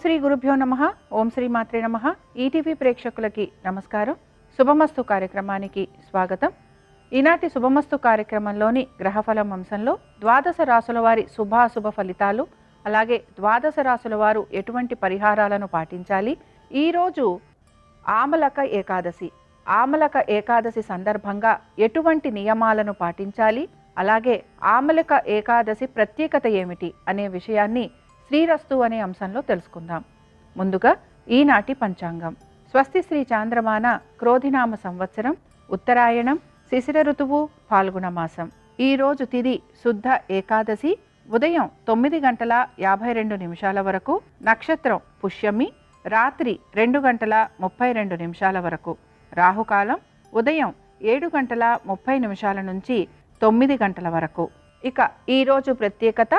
శ్రీ గురుభ్యో నమః. ఓం శ్రీ మాత్రే నమః. ఈటీవీ ప్రేక్షకులకి నమస్కారం. శుభమస్తు కార్యక్రమానికి స్వాగతం. ఈనాటి శుభమస్తు కార్యక్రమంలోని గ్రహఫలం అంశంలో ద్వాదశ రాశుల వారి శుభాశుభ ఫలితాలు, అలాగే ద్వాదశ రాశుల వారు ఎటువంటి పరిహారాలను పాటించాలి. ఈరోజు ఆమలక ఏకాదశి. ఆమలక ఏకాదశి సందర్భంగా ఎటువంటి నియమాలను పాటించాలి, అలాగే ఆమలక ఏకాదశి ప్రత్యేకత ఏమిటి అనే విషయాన్ని శ్రీరస్తు అనే అంశంలో తెలుసుకుందాం. ముందుగా ఈనాటి పంచాంగం. స్వస్తి శ్రీ చాంద్రమాన క్రోధినామ సంవత్సరం, ఉత్తరాయణం, శిశిర ఋతువు, ఫాల్గుణ మాసం. ఈరోజు తిథి శుద్ధ ఏకాదశి. ఉదయం 9:52 వరకు. నక్షత్రం పుష్యమి. రాత్రి 2:32 వరకు. రాహుకాలం ఉదయం 7:30 నుంచి 9 గంటల వరకు. ఇక ఈరోజు ప్రత్యేకత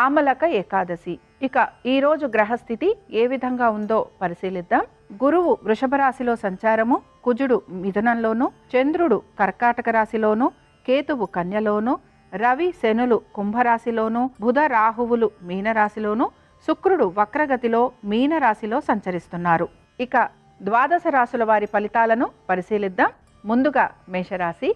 ఆమలక ఏకాదశి. ఇక ఈరోజు గ్రహస్థితి ఏ విధంగా ఉందో పరిశీలిద్దాం. గురువు వృషభ రాశిలో సంచారము, కుజుడు మిథునంలోను, చంద్రుడు కర్కాటక రాశిలోను, కేతువు కన్యలోను, రవి శనులు కుంభరాశిలోను, బుధ రాహువులు మీనరాశిలోను, శుక్రుడు వక్రగతిలో మీనరాశిలో సంచరిస్తున్నారు. ఇక ద్వాదశ రాశుల వారి ఫలితాలను పరిశీలిద్దాం. ముందుగా మేషరాశి.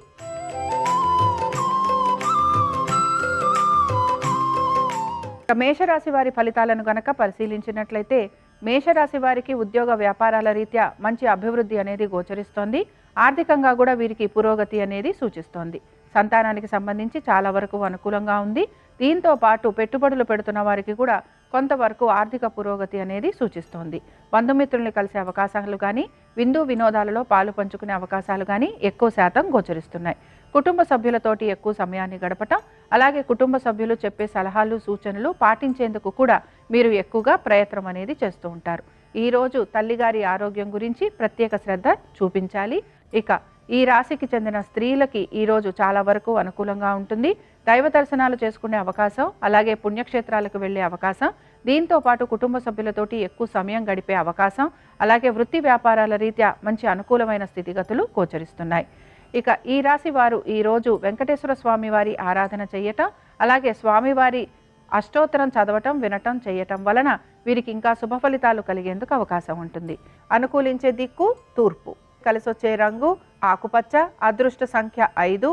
మేషరాశి వారి ఫలితాలను గనక పరిశీలించినట్లయితే మేషరాశి వారికి ఉద్యోగ వ్యాపారాల రీత్యా మంచి అభివృద్ధి అనేది గోచరిస్తోంది. ఆర్థికంగా కూడా వీరికి పురోగతి అనేది సూచిస్తోంది. సంతానానికి సంబంధించి చాలా వరకు అనుకూలంగా ఉంది. దీంతో పాటు పెట్టుబడులు పెడుతున్న వారికి కూడా కొంతవరకు ఆర్థిక పురోగతి అనేది సూచిస్తోంది. బంధుమిత్రుల్ని కలిసే అవకాశాలు కానీ, విందు వినోదాలలో పాలు పంచుకునే అవకాశాలు కానీ ఎక్కువ శాతం గోచరిస్తున్నాయి. కుటుంబ సభ్యులతోటి ఎక్కువ సమయాన్ని గడపటం, అలాగే కుటుంబ సభ్యులు చెప్పే సలహాలు సూచనలు పాటించేందుకు కూడా మీరు ఎక్కువగా ప్రయత్నం అనేది చేస్తూ ఉంటారు. ఈరోజు తల్లిగారి ఆరోగ్యం గురించి ప్రత్యేక శ్రద్ధ చూపించాలి. ఇక ఈ రాశికి చెందిన స్త్రీలకి ఈరోజు చాలా వరకు అనుకూలంగా ఉంటుంది. దైవ దర్శనాలు చేసుకునే అవకాశం, అలాగే పుణ్యక్షేత్రాలకు వెళ్ళే అవకాశం, దీంతో పాటు కుటుంబ సభ్యులతోటి ఎక్కువ సమయం గడిపే అవకాశం, అలాగే వృత్తి వ్యాపారాల రీత్యా మంచి అనుకూలమైన స్థితిగతులు గోచరిస్తున్నాయి. ఇక ఈ రాశి వారు ఈరోజు వెంకటేశ్వర స్వామి వారి ఆరాధన చేయటం, అలాగే స్వామివారి అష్టోత్తరం చదవటం, వినటం చేయటం వలన వీరికి ఇంకా శుభ ఫలితాలు కలిగేందుకు అవకాశం ఉంటుంది. అనుకూలించే దిక్కు తూర్పు. కలిసొచ్చే రంగు ఆకుపచ్చ. అదృష్ట సంఖ్య 5.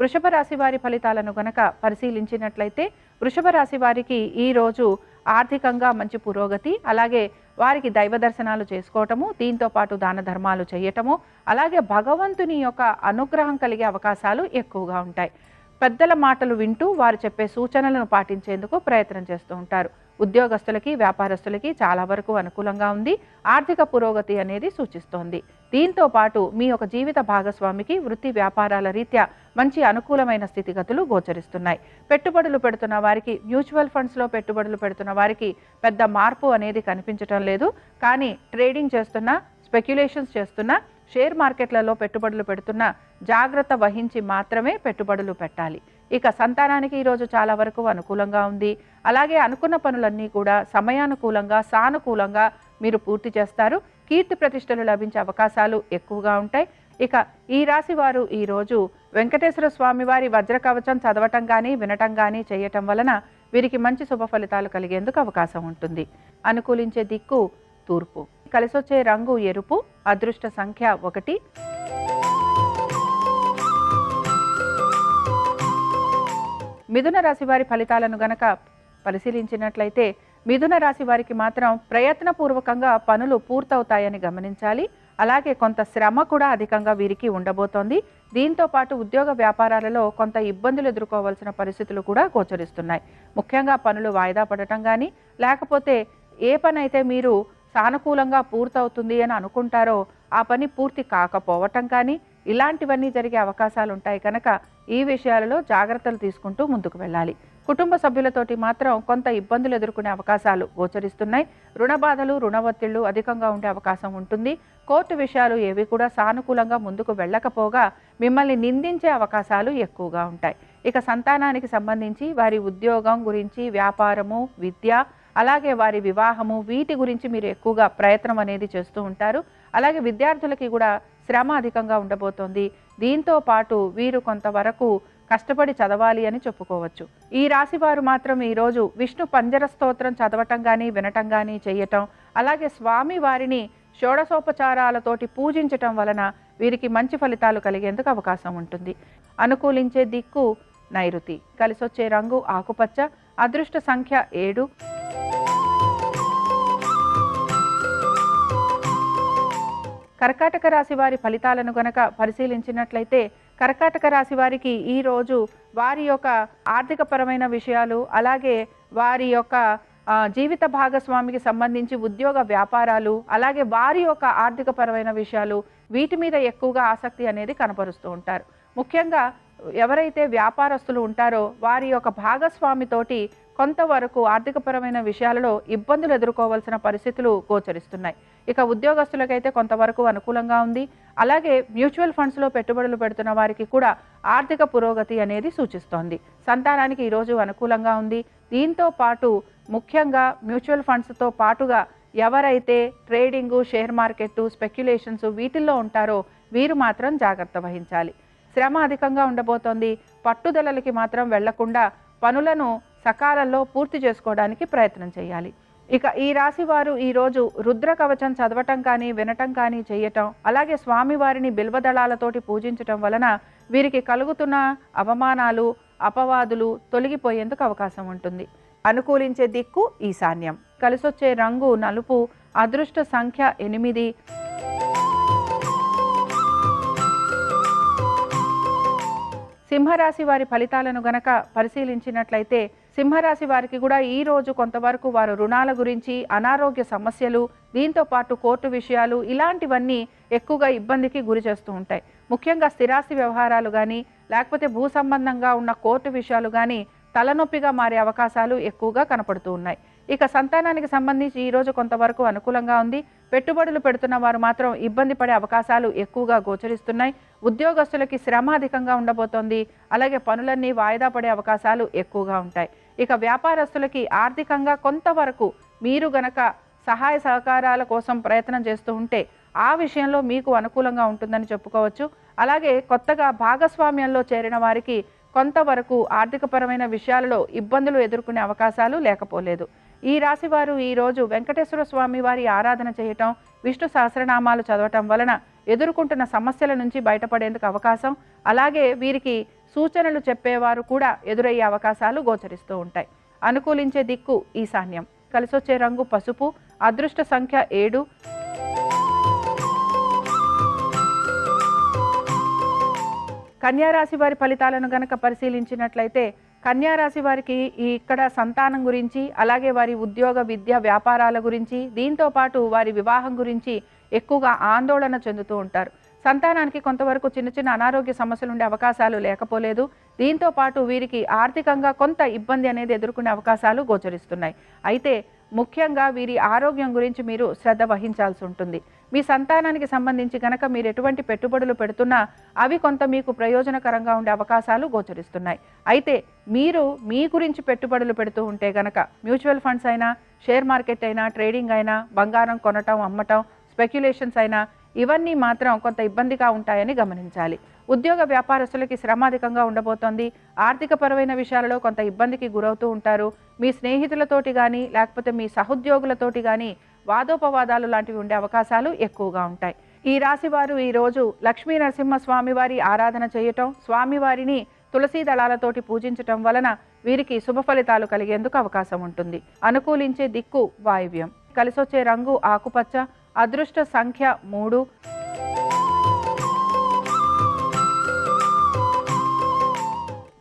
వృషభ రాశి వారి ఫలితాలను గనక పరిశీలించినట్లయితే వృషభ రాశి వారికి ఈరోజు ఆర్థికంగా మంచి పురోగతి, అలాగే వారికి దైవ దర్శనాలు చేసుకోవటము, దీంతో పాటు దాన ధర్మాలు చేయటము, అలాగే భగవంతుని యొక్క అనుగ్రహం కలిగే అవకాశాలు ఎక్కువగా ఉంటాయి. పెద్దల మాటలు వింటూ వారు చెప్పే సూచనలను పాటించేందుకు ప్రయత్నం చేస్తూ ఉంటారు. ఉద్యోగస్తులకి, వ్యాపారస్తులకి చాలా వరకు అనుకూలంగా ఉంది. ఆర్థిక పురోగతి అనేది సూచిస్తోంది. దీంతో పాటు మీ యొక్క జీవిత భాగస్వామికి వృత్తి వ్యాపారాల రీత్యా మంచి అనుకూలమైన స్థితిగతులు గోచరిస్తున్నాయి. పెట్టుబడులు పెడుతున్న వారికి, మ్యూచువల్ ఫండ్స్లో పెట్టుబడులు పెడుతున్న వారికి పెద్ద మార్పు అనేది కనిపించటం లేదు. కానీ ట్రేడింగ్ చేస్తున్నా, స్పెక్యులేషన్స్ చేస్తున్నా, షేర్ మార్కెట్లలో పెట్టుబడులు పెడుతున్నా జాగ్రత్త వహించి మాత్రమే పెట్టుబడులు పెట్టాలి. ఇక సంతానానికి ఈరోజు చాలా వరకు అనుకూలంగా ఉంది. అలాగే అనుకున్న పనులన్నీ కూడా సమయానుకూలంగా, సానుకూలంగా మీరు పూర్తి చేస్తారు. కీర్తి ప్రతిష్టలు లభించే అవకాశాలు ఎక్కువగా ఉంటాయి. ఇక ఈ రాశి వారు ఈరోజు వెంకటేశ్వర స్వామి వారి వజ్రకవచం చదవటం కానీ, వినటం కానీ చేయటం వలన వీరికి మంచి శుభ ఫలితాలు కలిగేందుకు అవకాశం ఉంటుంది. అనుకూలించే దిక్కు తూర్పు. కలిసొచ్చే రంగు ఎరుపు. అదృష్ట సంఖ్య 1. మిథున రాశి వారి ఫలితాలను గనక పరిశీలించినట్లయితే మిథున రాశి వారికి మాత్రం ప్రయత్నపూర్వకంగా పనులు పూర్తవుతాయని గమనించాలి. అలాగే కొంత శ్రమ కూడా అధికంగా వీరికి ఉండబోతోంది. దీంతో పాటు ఉద్యోగ వ్యాపారాలలో కొంత ఇబ్బందులు ఎదుర్కోవాల్సిన పరిస్థితులు కూడా గోచరిస్తున్నాయి. ముఖ్యంగా పనులు వాయిదా పడటం కానీ, లేకపోతే ఏ పని అయితే మీరు సానుకూలంగా పూర్తవుతుంది అని అనుకుంటారో ఆ పని పూర్తి కాకపోవటం కానీ, ఇలాంటివన్నీ జరిగే అవకాశాలు ఉంటాయి. కనుక ఈ విషయాలలో జాగ్రత్తలు తీసుకుంటూ ముందుకు వెళ్ళాలి. కుటుంబ సభ్యులతోటి మాత్రం కొంత ఇబ్బందులు ఎదుర్కొనే అవకాశాలు గోచరిస్తున్నాయి. రుణ బాధలు, రుణ ఒత్తిళ్లు అధికంగా ఉండే అవకాశం ఉంటుంది. కోర్టు విషయాలు ఏవి కూడా సానుకూలంగా ముందుకు వెళ్ళకపోగా మిమ్మల్ని నిందించే అవకాశాలు ఎక్కువగా ఉంటాయి. ఇక సంతానానికి సంబంధించి వారి ఉద్యోగం గురించి, వ్యాపారము, విద్య, అలాగే వారి వివాహము, వీటి గురించి మీరు ఎక్కువగా ప్రయత్నం అనేది చేస్తూ ఉంటారు. అలాగే విద్యార్థులకి కూడా శ్రమ అధికంగా ఉండబోతోంది. దీంతో పాటు వీరు కొంతవరకు కష్టపడి చదవాలి అని చెప్పుకోవచ్చు. ఈ రాశి వారు మాత్రం ఈరోజు విష్ణు పంజర స్తోత్రం చదవటం కానీ వినటం కానీ చేయటం, అలాగే స్వామి వారిని షోడశోపచారాలతోటి పూజించటం వలన వీరికి మంచి ఫలితాలు కలిగేందుకు అవకాశం ఉంటుంది. అనుకూలించే దిక్కు నైరుతి. కలిసొచ్చే రంగు ఆకుపచ్చ. అదృష్ట సంఖ్య 7. కర్కాటక రాశి వారి ఫలితాలను గనక పరిశీలించినట్లయితే కర్కాటక రాశి వారికి ఈరోజు వారి యొక్క ఆర్థికపరమైన విషయాలు, అలాగే వారి యొక్క జీవిత భాగస్వామికి సంబంధించి ఉద్యోగ వ్యాపారాలు, అలాగే వారి యొక్క ఆర్థికపరమైన విషయాలు, వీటి మీద ఎక్కువగా ఆసక్తి అనేది కనపరుస్తూ ఉంటారు. ముఖ్యంగా ఎవరైతే వ్యాపారస్తులు ఉంటారో వారి యొక్క భాగస్వామితోటి కొంతవరకు ఆర్థికపరమైన విషయాలలో ఇబ్బందులు ఎదుర్కోవాల్సిన పరిస్థితులు గోచరిస్తున్నాయి. ఇక ఉద్యోగస్తులకైతే కొంతవరకు అనుకూలంగా ఉంది. అలాగే మ్యూచువల్ ఫండ్స్లో పెట్టుబడులు పెడుతున్న వారికి కూడా ఆర్థిక పురోగతి అనేది సూచిస్తోంది. సంతానానికి ఈరోజు అనుకూలంగా ఉంది. దీంతో పాటు ముఖ్యంగా మ్యూచువల్ ఫండ్స్తో పాటుగా ఎవరైతే ట్రేడింగు, షేర్ మార్కెట్, స్పెక్యులేషన్స్ వీటిల్లో ఉంటారో వీరు మాత్రం జాగ్రత్త వహించాలి. శ్రమ అధికంగా ఉండబోతోంది. పట్టుదలలకి మాత్రం వెళ్లకుండా పనులను సకాలంలో పూర్తి చేసుకోవడానికి ప్రయత్నం చేయాలి. ఇక ఈ రాశి వారు ఈరోజు రుద్ర కవచం చదవటం కానీ వినటం కానీ చేయటం, అలాగే స్వామివారిని బిల్వదళాలతోటి పూజించటం వలన వీరికి కలుగుతున్న అవమానాలు, అపవాదులు తొలగిపోయేందుకు అవకాశం ఉంటుంది. అనుకూలించే దిక్కు ఈశాన్యం. కలిసొచ్చే రంగు నలుపు. అదృష్ట సంఖ్య 8. సింహరాశి వారి ఫలితాలను గనక పరిశీలించినట్లయితే సింహరాశి వారికి కూడా ఈ రోజు కొంతవరకు వారు రుణాల గురించి, అనారోగ్య సమస్యలు, దీంతో పాటు కోర్టు విషయాలు ఇలాంటివన్నీ ఎక్కువగా ఇబ్బందికి గురి చేస్తూ ఉంటాయి. ముఖ్యంగా స్థిరాస్తి వ్యవహారాలు కానీ లేకపోతే భూ సంబంధంగా ఉన్న కోర్టు విషయాలు కానీ తలనొప్పిగా మారే అవకాశాలు ఎక్కువగా కనపడుతూ ఉన్నాయి. ఇక సంతానానికి సంబంధించి ఈరోజు కొంతవరకు అనుకూలంగా ఉంది. పెట్టుబడులు పెడుతున్న వారు మాత్రం ఇబ్బంది పడే అవకాశాలు ఎక్కువగా గోచరిస్తున్నాయి. ఉద్యోగస్తులకి శ్రమ అధికంగా ఉండబోతోంది. అలాగే పనులన్నీ వాయిదా పడే అవకాశాలు ఎక్కువగా ఉంటాయి. ఇక వ్యాపారస్తులకి ఆర్థికంగా కొంతవరకు మీరు గనక సహాయ సహకారాల కోసం ప్రయత్నం చేస్తూ ఉంటే ఆ విషయంలో మీకు అనుకూలంగా ఉంటుందని చెప్పుకోవచ్చు. అలాగే కొత్తగా భాగస్వామ్యంలో చేరిన వారికి కొంతవరకు ఆర్థికపరమైన విషయాలలో ఇబ్బందులు ఎదుర్కొనే అవకాశాలు లేకపోలేదు. ఈ రాశి వారు ఈరోజు వెంకటేశ్వర స్వామి వారి ఆరాధన చేయటం, విష్ణు సహస్రనామాలు చదవటం వలన ఎదుర్కొంటున్న సమస్యల నుంచి బయటపడేందుకు అవకాశం, అలాగే వీరికి సూచనలు చెప్పేవారు కూడా ఎదురయ్యే అవకాశాలు గోచరిస్తూ ఉంటాయి. అనుకూలించే దిక్కు ఈశాన్యం. కలిసొచ్చే రంగు పసుపు. అదృష్ట సంఖ్య 7. కన్యారాశి వారి ఫలితాలను గనక పరిశీలించినట్లయితే కన్యారాశి వారికి ఇక్కడ సంతానం గురించి, అలాగే వారి ఉద్యోగ, విద్య, వ్యాపారాల గురించి, దీంతో పాటు వారి వివాహం గురించి ఎక్కువగా ఆందోళన చెందుతూ ఉంటారు. సంతానానికి కొంతవరకు చిన్న చిన్న అనారోగ్య సమస్యలు ఉండే అవకాశాలు లేకపోలేదు. దీంతో పాటు వీరికి ఆర్థికంగా కొంత ఇబ్బంది అనేది ఎదుర్కొనే అవకాశాలు గోచరిస్తున్నాయి. అయితే ముఖ్యంగా వీరి ఆరోగ్యం గురించి మీరు శ్రద్ధ వహించాల్సి ఉంటుంది. మీ సంతానానికి సంబంధించి గనక మీరు ఎటువంటి పెట్టుబడులు పెడుతున్నా అవి కొంత మీకు ప్రయోజనకరంగా ఉండే అవకాశాలు గోచరిస్తున్నాయి. అయితే మీరు మీ గురించి పెట్టుబడులు పెడుతూ ఉంటే గనక మ్యూచువల్ ఫండ్స్ అయినా, షేర్ మార్కెట్ అయినా, ట్రేడింగ్ అయినా, బంగారం కొనటం, అమ్మటం, స్పెక్యులేషన్స్ అయినా ఇవన్నీ మాత్రం కొంత ఇబ్బందిగా ఉంటాయని గమనించాలి. ఉద్యోగ వ్యాపారస్తులకి శ్రమ అధికంగా ఉండబోతోంది. ఆర్థికపరమైన విషయాలలో కొంత ఇబ్బందికి గురవుతూ ఉంటారు. మీ స్నేహితులతోటి కానీ లేకపోతే మీ సహోద్యోగులతోటి కానీ వాదోపవాదాలు లాంటివి ఉండే అవకాశాలు ఎక్కువగా ఉంటాయి. ఈ రాశి వారు ఈరోజు లక్ష్మీ నరసింహస్వామి వారి ఆరాధన చేయటం, స్వామివారిని తులసీ దళాలతోటి పూజించటం వలన వీరికి శుభ ఫలితాలు కలిగేందుకు అవకాశం ఉంటుంది. అనుకూలించే దిక్కు వాయువ్యం. కలిసొచ్చే రంగు ఆకుపచ్చ. అదృష్ట సంఖ్య 3.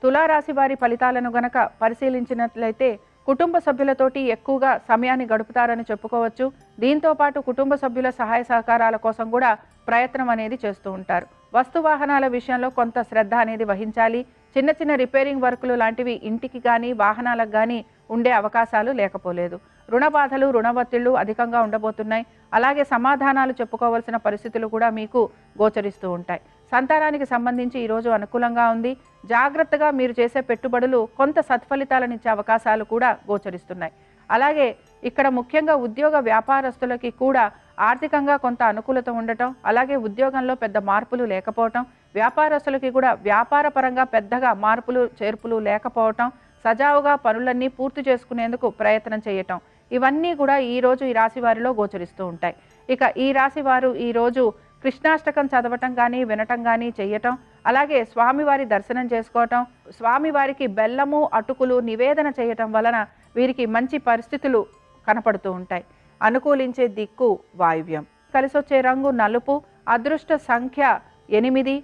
తులారాశి వారి ఫలితాలను గనక పరిశీలించినట్లయితే కుటుంబ సభ్యులతోటి ఎక్కువగా సమయాన్ని గడుపుతారని చెప్పుకోవచ్చు. దీంతో పాటు కుటుంబ సభ్యుల సహాయ సహకారాల కోసం కూడా ప్రయత్నం అనేది చేస్తూ ఉంటారు. వస్తు వాహనాల విషయంలో కొంత శ్రద్ధ అనేది వహించాలి. చిన్న చిన్న రిపేరింగ్ వర్కులు లాంటివి ఇంటికి కానీ వాహనాలకు కానీ ఉండే అవకాశాలు లేకపోలేదు. రుణ బాధలు, రుణ ఒత్తిళ్లు అధికంగా ఉండబోతున్నాయి. అలాగే సమాధానాలు చెప్పుకోవాల్సిన పరిస్థితులు కూడా మీకు గోచరిస్తూ ఉంటాయి. సంతానానికి సంబంధించి ఈరోజు అనుకూలంగా ఉంది. జాగ్రత్తగా మీరు చేసే పెట్టుబడులు కొంత సత్ఫలితాలను ఇచ్చే అవకాశాలు కూడా గోచరిస్తున్నాయి. అలాగే ఇక్కడ ముఖ్యంగా ఉద్యోగ వ్యాపారస్తులకి కూడా ఆర్థికంగా కొంత అనుకూలత ఉండటం, అలాగే ఉద్యోగంలో పెద్ద మార్పులు లేకపోవటం, వ్యాపారస్తులకి కూడా వ్యాపార పరంగా పెద్దగా మార్పులు చేర్పులు లేకపోవటం, సజావుగా పనులన్నీ పూర్తి చేసుకునేందుకు ప్రయత్నం చేయటం, ఇవన్నీ కూడా ఈరోజు ఈ రాశి వారిలో గోచరిస్తూ ఉంటాయి. ఇక ఈ రాశి వారు ఈరోజు కృష్ణాష్టకం చదవటం కానీ వినటం కానీ చేయటం, అలాగే స్వామివారి దర్శనం చేసుకోవటం, స్వామివారికి బెల్లము అటుకులు నివేదన చేయటం వలన వీరికి మంచి పరిస్థితులు కనపడుతూ ఉంటాయి. అనుకూలించే దిక్కు వాయువ్యం. కలిసొచ్చే రంగు నలుపు. అదృష్ట సంఖ్య 8.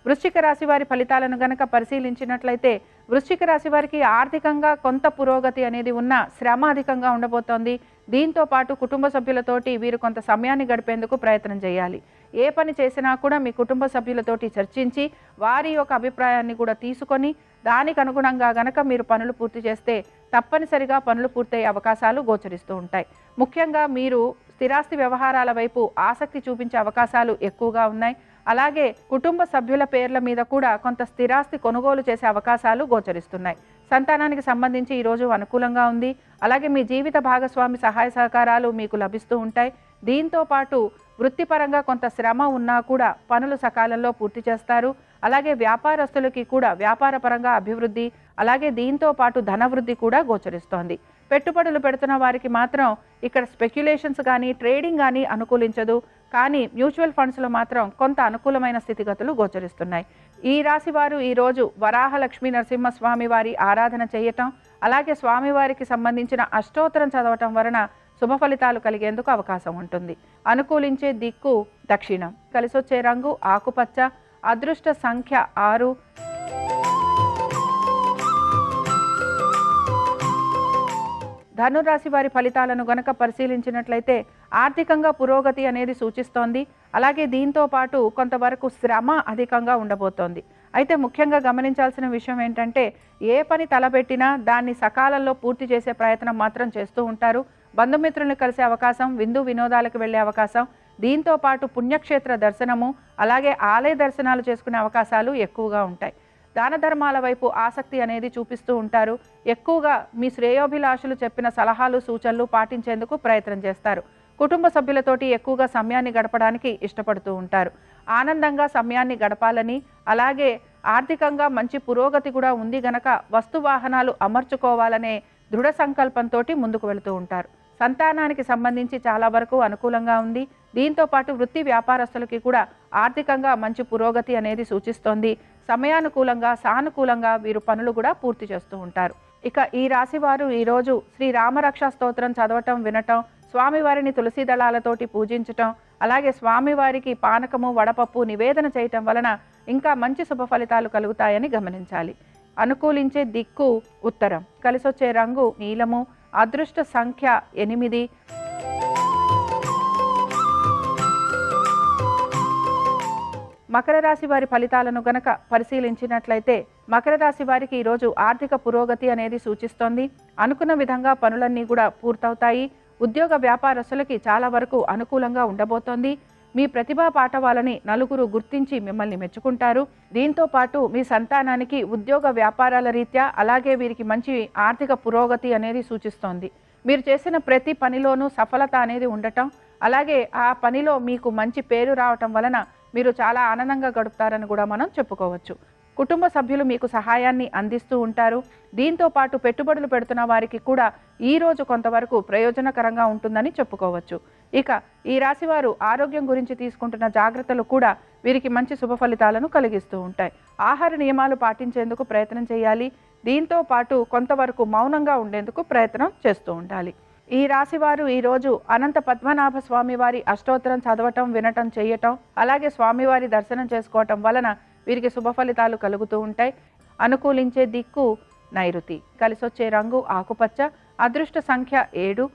వృశ్చిక రాశి వారి ఫలితాలను గనక పరిశీలించినట్లయితే వృశ్చిక రాశి వారికి ఆర్థికంగా కొంత పురోగతి అనేది ఉన్న శ్రమ అధికంగా ఉండబోతోంది. దీంతో పాటు కుటుంబ సభ్యులతోటి వీరు కొంత సమయాన్ని గడిపేందుకు ప్రయత్నం చేయాలి. ఏ పని చేసినా కూడా మీ కుటుంబ సభ్యులతోటి చర్చించి వారి యొక్క అభిప్రాయాన్ని కూడా తీసుకొని దానికి అనుగుణంగా గనక మీరు పనులు పూర్తి చేస్తే తప్పనిసరిగా పనులు పూర్తయ్యే అవకాశాలు గోచరిస్తూ ఉంటాయి. ముఖ్యంగా మీరు స్థిరాస్తి వ్యవహారాల వైపు ఆసక్తి చూపించే అవకాశాలు ఎక్కువగా ఉన్నాయి. అలాగే కుటుంబ సభ్యుల పేర్ల మీద కూడా కొంత స్థిరాస్తి కొనుగోలు చేసే అవకాశాలు గోచరిస్తున్నాయి. సంతానానికి సంబంధించి ఈరోజు అనుకూలంగా ఉంది. అలాగే మీ జీవిత భాగస్వామి సహాయ సహకారాలు మీకు లభిస్తూ ఉంటాయి. దీంతో పాటు వృత్తిపరంగా కొంత శ్రమ ఉన్నా కూడా పనులు సకాలంలో పూర్తి చేస్తారు. అలాగే వ్యాపారస్తులకి కూడా వ్యాపార పరంగా అభివృద్ధి, అలాగే దీంతో పాటు ధనవృద్ధి కూడా గోచరిస్తోంది. పెట్టుబడులు పెడుతున్న వారికి మాత్రం ఇక్కడ స్పెక్యులేషన్స్ కానీ ట్రేడింగ్ కానీ అనుకూలించదు. కానీ మ్యూచువల్ ఫండ్స్లో మాత్రం కొంత అనుకూలమైన స్థితిగతులు గోచరిస్తున్నాయి. ఈ రాశి వారు ఈరోజు వరాహ లక్ష్మీ నరసింహస్వామి వారి ఆరాధన చేయటం, అలాగే స్వామివారికి సంబంధించిన అష్టోత్తరం చదవటం వలన శుభ ఫలితాలు కలిగేందుకు అవకాశం ఉంటుంది. అనుకూలించే దిక్కు దక్షిణం. కలిసొచ్చే రంగు ఆకుపచ్చ. అదృష్ట సంఖ్య 6. ధనురాశి వారి ఫలితాలను గనక పరిశీలించినట్లయితే ఆర్థికంగా పురోగతి అనేది సూచిస్తోంది. అలాగే దీంతో పాటు కొంతవరకు శ్రమ అధికంగా ఉండబోతోంది. అయితే ముఖ్యంగా గమనించాల్సిన విషయం ఏంటంటే ఏ పని తలపెట్టినా దాన్ని సకాలంలో పూర్తి చేసే ప్రయత్నం మాత్రం చేస్తూ ఉంటారు. బంధుమిత్రుల్ని కలిసే అవకాశం, విందు వినోదాలకు వెళ్ళే అవకాశం, దీంతో పాటు పుణ్యక్షేత్ర దర్శనము, అలాగే ఆలయ దర్శనాలు చేసుకునే అవకాశాలు ఎక్కువగా ఉంటాయి. దాన ధర్మాల వైపు ఆసక్తి అనేది చూపిస్తూ ఉంటారు. ఎక్కువగా మీ శ్రేయోభిలాషులు చెప్పిన సలహాలు సూచనలు పాటించేందుకు ప్రయత్నం చేస్తారు. కుటుంబ సభ్యులతోటి ఎక్కువగా సమయాన్ని గడపడానికి ఇష్టపడుతూ ఉంటారు. ఆనందంగా సమయాన్ని గడపాలని, అలాగే ఆర్థికంగా మంచి పురోగతి కూడా ఉంది గనక వస్తు వాహనాలు అమర్చుకోవాలనే దృఢ సంకల్పంతో ముందుకు వెళుతూ ఉంటారు. సంతానానికి సంబంధించి చాలా వరకు అనుకూలంగా ఉంది. దీంతో పాటు వృత్తి వ్యాపారస్తులకి కూడా ఆర్థికంగా మంచి పురోగతి అనేది సూచిస్తోంది. సమయానుకూలంగా సానుకూలంగా వీరు పనులు కూడా పూర్తి చేస్తూ ఉంటారు. ఇక ఈ రాశి వారు ఈరోజు శ్రీ రామరక్ష స్తోత్రం చదవటం, వినటం, స్వామివారిని తులసి దళాలతోటి పూజించటం, అలాగే స్వామివారికి పానకము వడపప్పు నివేదన చేయటం వలన ఇంకా మంచి శుభ ఫలితాలు కలుగుతాయని గమనించాలి. అనుకూలించే దిక్కు ఉత్తరం. కలిసొచ్చే రంగు నీలము. అదృష్ట సంఖ్య 8. మకర రాశి వారి ఫలితాలను గనక పరిశీలించినట్లయితే మకర రాశి వారికి ఈరోజు ఆర్థిక పురోగతి అనేది సూచిస్తోంది. అనుకున్న విధంగా పనులన్నీ కూడా పూర్తవుతాయి. ఉద్యోగ వ్యాపారస్తులకి చాలా వరకు అనుకూలంగా ఉండబోతోంది. మీ ప్రతిభా పాఠవాలని నలుగురు గుర్తించి మిమ్మల్ని మెచ్చుకుంటారు. దీంతో పాటు మీ సంతానానికి ఉద్యోగ వ్యాపారాల రీత్యా అలాగే వీరికి మంచి ఆర్థిక పురోగతి అనేది సూచిస్తోంది. మీరు చేసిన ప్రతి పనిలోనూ సఫలత అనేది ఉండటం, అలాగే ఆ పనిలో మీకు మంచి పేరు రావటం వలన మీరు చాలా ఆనందంగా గడుపుతారని కూడా మనం చెప్పుకోవచ్చు. కుటుంబ సభ్యులు మీకు సహాయాన్ని అందిస్తూ ఉంటారు. దీంతో పాటు పెట్టుబడులు పెడుతున్న వారికి కూడా ఈరోజు కొంతవరకు ప్రయోజనకరంగా ఉంటుందని చెప్పుకోవచ్చు. ఇక ఈ రాశివారు ఆరోగ్యం గురించి తీసుకుంటున్న జాగ్రత్తలు కూడా వీరికి మంచి శుభ ఫలితాలను కలిగిస్తూ ఉంటాయి. ఆహార నియమాలు పాటించేందుకు ప్రయత్నం చేయాలి. దీంతో పాటు కొంతవరకు మౌనంగా ఉండేందుకు ప్రయత్నం చేస్తూ ఉండాలి. ఈ రాశివారు ఈరోజు అనంత పద్మనాభ స్వామి వారి అష్టోత్తరం చదవటం, వినటం, చేయటం, అలాగే స్వామివారి దర్శనం చేసుకోవటం వలన వీరికి శుభ ఫలితాలు కలుగుతూ ఉంటాయి. అనుకూలించే దిక్కు నైరుతి. కలిసొచ్చే రంగు ఆకుపచ్చ. అదృష్ట సంఖ్య 7.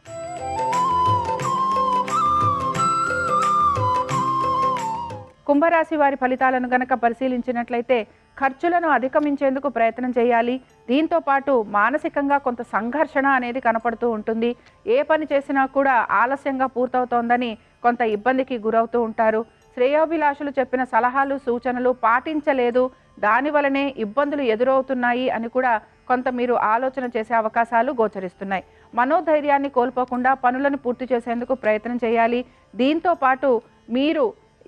కుంభరాశి వారి ఫలితాలను గనక పరిశీలించినట్లయితే ఖర్చులను అధిగమించేందుకు ప్రయత్నం చేయాలి. దీంతో పాటు మానసికంగా కొంత సంఘర్షణ అనేది కనపడుతూ ఉంటుంది. ఏ పని చేసినా కూడా ఆలస్యంగా పూర్తవుతోందని కొంత ఇబ్బందికి గురవుతూ ఉంటారు. శ్రేయోభిలాషులు చెప్పిన సలహాలు సూచనలు పాటించలేదు, దానివలనే ఇబ్బందులు ఎదురవుతున్నాయి అని కూడా కొంత మీరు ఆలోచన చేసే అవకాశాలు గోచరిస్తున్నాయి. మనోధైర్యాన్ని కోల్పోకుండా పనులను పూర్తి చేసేందుకు ప్రయత్నం చేయాలి. దీంతో పాటు మీరు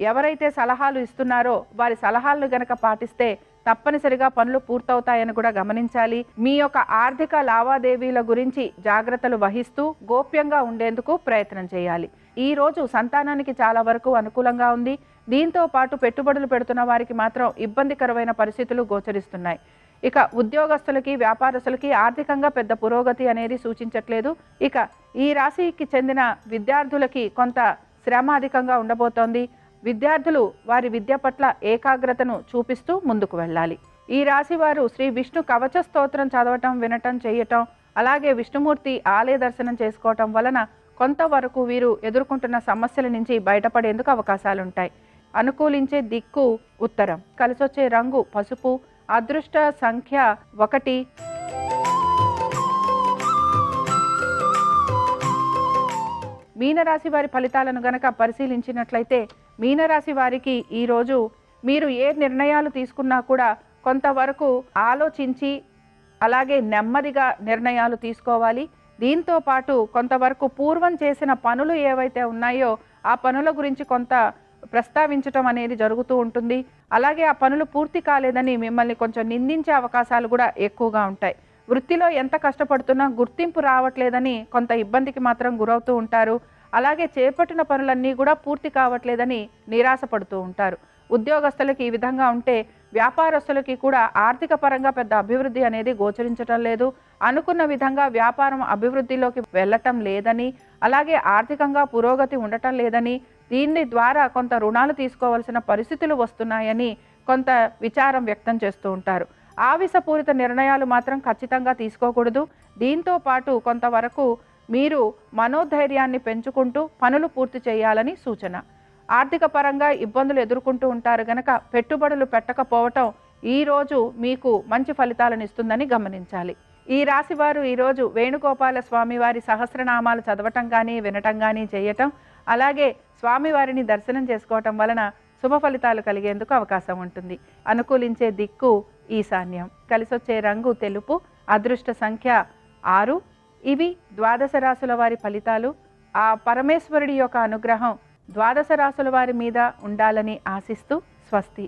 ఎవరైతే సలహాలు ఇస్తున్నారో వారి సలహాలను గనక పాటిస్తే తప్పనిసరిగా పనులు పూర్తవుతాయని కూడా గమనించాలి. మీ యొక్క ఆర్థిక లావాదేవీల గురించి జాగ్రత్తలు వహిస్తూ గోప్యంగా ఉండేందుకు ప్రయత్నం చేయాలి. ఈ రోజు సంతానానికి చాలా వరకు అనుకూలంగా ఉంది. దీంతో పాటు పెట్టుబడులు పెడుతున్న వారికి మాత్రం ఇబ్బందికరమైన పరిస్థితులు గోచరిస్తున్నాయి. ఇక ఉద్యోగస్తులకి, వ్యాపారస్తులకి ఆర్థికంగా పెద్ద పురోగతి అనేది సూచించట్లేదు. ఇక ఈ రాశికి చెందిన విద్యార్థులకి కొంత శ్రమ అధికంగా ఉండబోతోంది. విద్యార్థులు వారి విద్య పట్ల ఏకాగ్రతను చూపిస్తూ ముందుకు వెళ్ళాలి. ఈ రాశి వారు శ్రీ విష్ణు కవచ స్తోత్రం చదవటం, వినటం, చేయటం, అలాగే విష్ణుమూర్తి ఆలయ దర్శనం చేసుకోవటం వలన కొంతవరకు వీరు ఎదుర్కొంటున్న సమస్యల నుంచి బయటపడేందుకు అవకాశాలుంటాయి. అనుకూలించే దిక్కు ఉత్తరం. కలిసొచ్చే రంగు పసుపు. అదృష్ట సంఖ్య 1. మీనరాశి వారి ఫలితాలను గనక పరిశీలించినట్లయితే మీనరాశి వారికి ఈరోజు మీరు ఏ నిర్ణయాలు తీసుకున్నా కూడా కొంతవరకు ఆలోచించి అలాగే నెమ్మదిగా నిర్ణయాలు తీసుకోవాలి. దీంతో పాటు కొంతవరకు పూర్వం చేసిన పనులు ఏవైతే ఉన్నాయో ఆ పనుల గురించి కొంత ప్రస్తావించటం అనేది జరుగుతూ ఉంటుంది. అలాగే ఆ పనులు పూర్తి కాలేదని మిమ్మల్ని కొంచెం నిందించే అవకాశాలు కూడా ఎక్కువగా ఉంటాయి. వృత్తిలో ఎంత కష్టపడుతున్నా గుర్తింపు రావట్లేదని కొంత ఇబ్బందికి మాత్రం గురవుతూ ఉంటారు. అలాగే చేపట్టిన పనులన్నీ కూడా పూర్తి కావట్లేదని నిరాశపడుతూ ఉంటారు. ఉద్యోగస్తులకి ఈ విధంగా ఉంటే వ్యాపారస్తులకి కూడా ఆర్థిక పరంగా పెద్ద అభివృద్ధి అనేది గోచరించటం లేదు. అనుకున్న విధంగా వ్యాపారం అభివృద్ధిలోకి వెళ్ళటం లేదని, అలాగే ఆర్థికంగా పురోగతి ఉండటం లేదని, దీని ద్వారా కొంత రుణాలు తీసుకోవాల్సిన పరిస్థితులు వస్తున్నాయని కొంత విచారం వ్యక్తం చేస్తూ ఉంటారు. ఆవేశపూరిత నిర్ణయాలు మాత్రం ఖచ్చితంగా తీసుకోకూడదు. దీంతో పాటు కొంతవరకు మీరు మనోధైర్యాన్ని పెంచుకుంటూ పనులు పూర్తి చేయాలని సూచన. ఆర్థిక పరంగా ఇబ్బందులు ఎదుర్కొంటూ ఉంటారు గనక పెట్టుబడులు పెట్టకపోవటం ఈరోజు మీకు మంచి ఫలితాలను ఇస్తుందని గమనించాలి. ఈ రాశి వారు ఈరోజు వేణుగోపాల స్వామివారి సహస్రనామాలు చదవటం కానీ, వినటం కానీ చేయటం, అలాగే స్వామివారిని దర్శనం చేసుకోవటం వలన శుభ ఫలితాలు కలిగేందుకు అవకాశం ఉంటుంది. అనుకూలించే దిక్కు ఈశాన్యం. కలిసొచ్చే రంగు తెలుపు. అదృష్ట సంఖ్య 6. ఇవి ద్వాదశ రాశుల వారి ఫలితాలు. ఆ పరమేశ్వరుడి యొక్క అనుగ్రహం ద్వాదశ రాశుల వారి మీద ఉండాలని ఆశిస్తూ స్వస్తి.